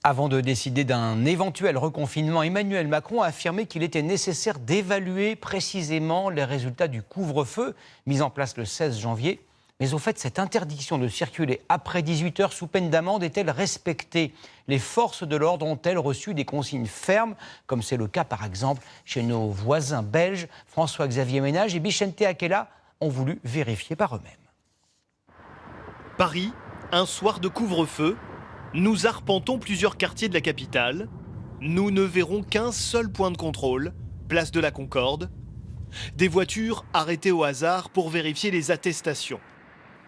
Avant de décider d'un éventuel reconfinement, Emmanuel Macron a affirmé qu'il était nécessaire d'évaluer précisément les résultats du couvre-feu mis en place le 16 janvier. Mais au fait, cette interdiction de circuler après 18h sous peine d'amende est-elle respectée? Les forces de l'ordre ont-elles reçu des consignes fermes, comme c'est le cas par exemple chez nos voisins belges? François-Xavier Ménage et Bichente Akela ont voulu vérifier par eux-mêmes. Paris, un soir de couvre-feu. Nous arpentons plusieurs quartiers de la capitale. Nous ne verrons qu'un seul point de contrôle, place de la Concorde. Des voitures arrêtées au hasard pour vérifier les attestations.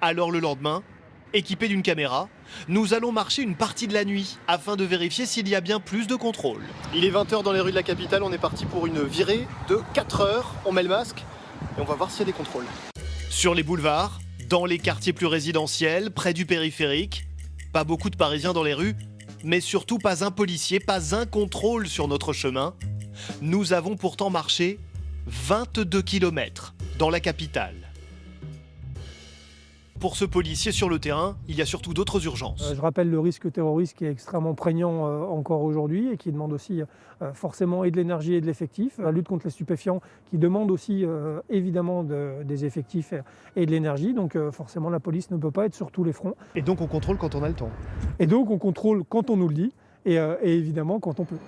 Alors le lendemain, équipés d'une caméra, nous allons marcher une partie de la nuit afin de vérifier s'il y a bien plus de contrôles. Il est 20h dans les rues de la capitale, on est parti pour une virée de 4 heures. On met le masque et on va voir s'il y a des contrôles. Sur les boulevards, dans les quartiers plus résidentiels, près du périphérique, pas beaucoup de Parisiens dans les rues, mais surtout pas un policier, pas un contrôle sur notre chemin. Nous avons pourtant marché 22 km dans la capitale. Pour ce policier sur le terrain, il y a surtout d'autres urgences. Je rappelle le risque terroriste qui est extrêmement prégnant encore aujourd'hui et qui demande aussi forcément et de l'énergie et de l'effectif. La lutte contre les stupéfiants qui demande aussi évidemment des effectifs et de l'énergie. Donc forcément la police ne peut pas être sur tous les fronts. Et donc on contrôle quand on a le temps. Et donc on contrôle quand on nous le dit et évidemment quand on peut.